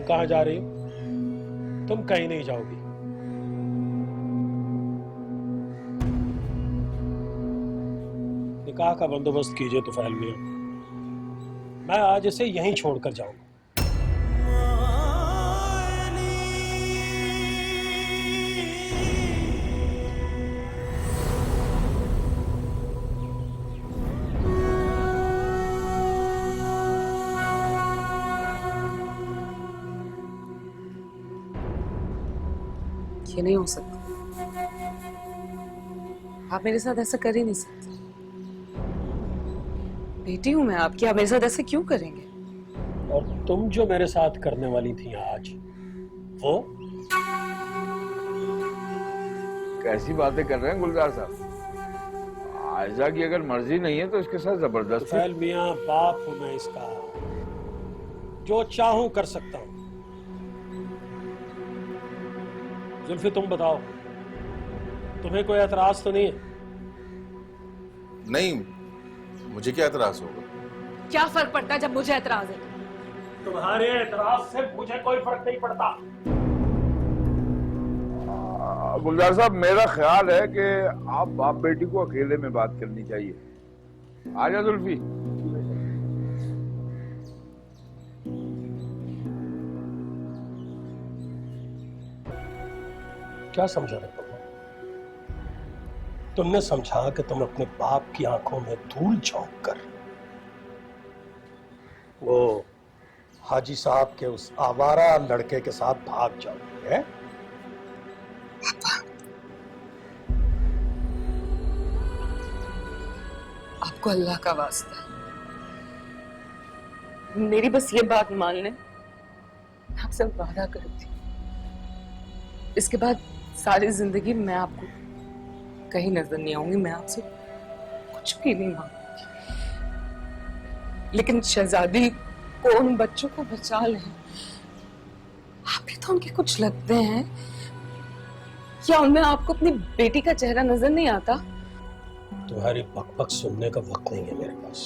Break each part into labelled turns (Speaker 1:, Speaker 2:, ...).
Speaker 1: कहाँ जा रही हो? तुम कहीं नहीं जाओगी। निकाह का बंदोबस्त कीजिए तुफैल मियां, मैं आज इसे यहीं छोड़कर जाऊंगा।
Speaker 2: ये नहीं हो सकता। आप मेरे साथ ऐसा कर ही नहीं सकते। बेटी हूं मैं आपकी, आप मेरे साथ ऐसे क्यों करेंगे?
Speaker 1: और तुम जो मेरे साथ करने वाली थी आज, वो?
Speaker 3: कैसी बातें कर रहे हैं गुलजार साहब? आयजा की अगर मर्जी नहीं है तो इसके साथ जबरदस्ती।
Speaker 1: तुफैल मियां, बाप हूं मैं इसका, जो चाहूं कर सकता हूं। जुल्फी तुम बताओ, तुम्हें कोई एतराज तो नहीं है?
Speaker 4: नहीं, मुझे क्या एतराज होगा?
Speaker 2: क्या फर्क पड़ता है जब मुझे एतराज है?
Speaker 1: तुम्हारे एतराज से मुझे कोई फर्क नहीं पड़ता।
Speaker 3: गुलजार साहब, मेरा ख्याल है कि आप बाप बेटी को अकेले में बात करनी चाहिए। आजा जुल्फी।
Speaker 1: क्या समझा रहे तुम? तुमने समझा कि तुम अपने बाप की आंखों में धूल झोंक कर वो हाजी साहब के उस आवारा लड़के के साथ भाग जाओगे, है?
Speaker 2: आपको अल्लाह का वास्ता है, मेरी बस ये बात मान लें। मैं आपसे वादा करती हूँ, इसके बाद सारी जिंदगी मैं आपको कहीं नजर नहीं आऊंगी, मैं आपसे कुछ भी नहीं मांगूंगी। लेकिन शहजादी को, उन बच्चों को बचा लें। आप भी तो उनके कुछ लगते हैं। क्या उनमें आपको अपनी बेटी का चेहरा नजर नहीं आता?
Speaker 1: तुम्हारी बकबक सुनने का वक्त नहीं है मेरे पास।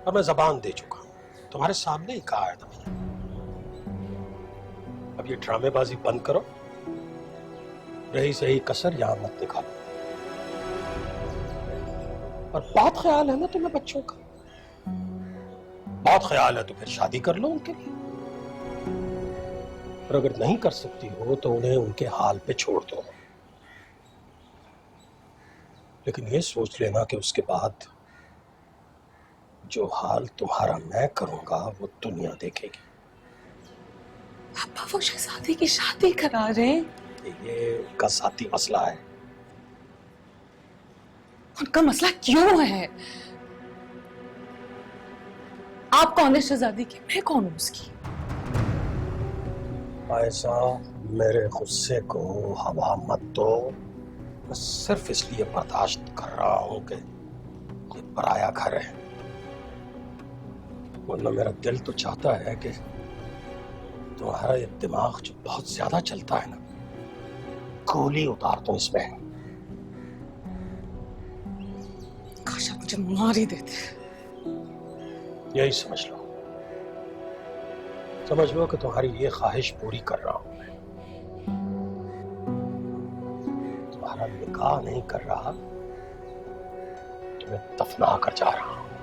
Speaker 1: और मैं जबान दे चुका हूं, तुम्हारे सामने ही कहा है था मैंने। अब ये ड्रामेबाजी बंद करो, रही सही कसर यहां मत निकालो। और बहुत ख्याल है ना तुम्हें बच्चों का? बहुत ख्याल है तो फिर शादी कर लो उनके लिए। और अगर नहीं कर सकती हो तो उन्हें उनके हाल पे छोड़ दो। लेकिन ये सोच लेना कि उसके बाद जो हाल तुम्हारा मैं करूंगा वो दुनिया देखेगी।
Speaker 2: पापा वो शहजादी की शादी करा रहे हैं।
Speaker 1: ये उनका साथी मसला है।
Speaker 2: उनका मसला क्यों है? आप कौन है शहजादी की, मैं कौन हूं उसकी?
Speaker 1: ऐसा मेरे गुस्से को हवा मत दो। मैं सिर्फ इसलिए बर्दाश्त कर रहा हूं कि ये पराया घर है, वरना मेरा दिल तो चाहता है कि तुम्हारा ये दिमाग जो बहुत ज्यादा चलता है ना, गोली उतार दो इसमें।
Speaker 2: काश आप मुझे मार ही देते।
Speaker 1: यही समझ लो, समझ लो कि तुम्हारी ये ख्वाहिश पूरी कर रहा हूं मैं। तुम्हारा निकाह नहीं कर रहा, तुम्हें दफना कर जा रहा हूं।